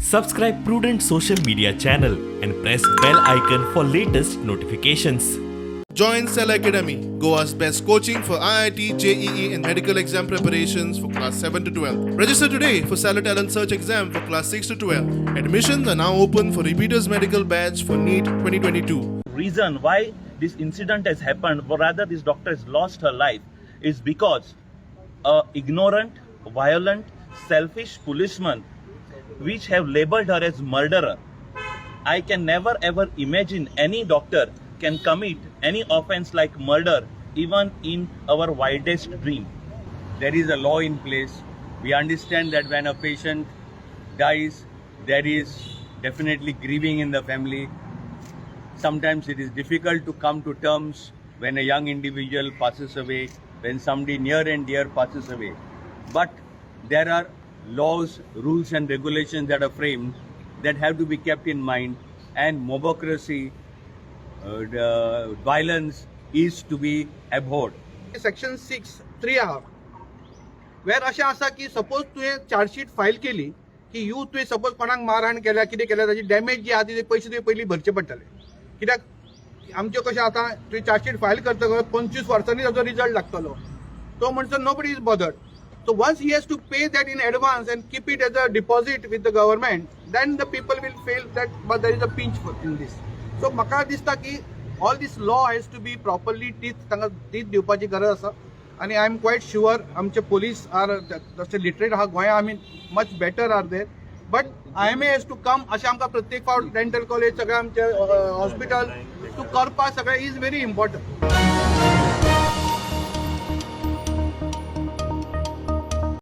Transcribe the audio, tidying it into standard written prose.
Subscribe Prudent social media channel and press bell icon for latest notifications. Join Cell Academy, Goa's best coaching for IIT, JEE and medical exam preparations for class 7 to 12. Register today for Cell Talent Search exam for class 6 to 12. Admissions are now open for repeaters medical batch for NEET 2022. Reason why this incident has happened, or rather this doctor has lost her life, is because a ignorant, violent, selfish policeman which have labeled her as murderer. I can never ever imagine any doctor can commit any offense like murder even in our wildest dream. There is a law in place. We understand that when a patient dies, there is definitely grieving in the family. Sometimes it is difficult to come to terms when a young individual passes away, when somebody near and dear passes away. But there are laws, rules and regulations that are framed that have to be kept in mind, and mobocracy, violence is to be abhorred. Section 6(3) आहा where अशें आसा की suppose तुवें chargesheet file केली की you तुवें suppose कोणाक मारहाण केल्या कितें केल्या ताची डॅमेज जी आहा ती पयशे तुवें पयलीं भरचे पडटले. कित्याक आमचें कशें आतां तुवें चार्जशीट फायल करतकच 25 वर्सांनी ताचो रिजल्ट लागतलो. तो म्हणटा nobody is bothered. So once he has to pay that in advance and keep it as a deposit with the government, then the people will feel that but there is a pinch in this. So म्हाका दिसता की all this law has to be properly तांकां teeth दिवपाची गरज आसा. आणि I am quite sure आमचे police are जशे literate आहा गोंया आमी much better are there. But IMA has to come अशें आमकां प्रत्येक फावट डेंटल कॉलेज सगळे आमचे हॉस्पिटल टू करपा सगळे इज व्हेरी इम्पॉर्टंट.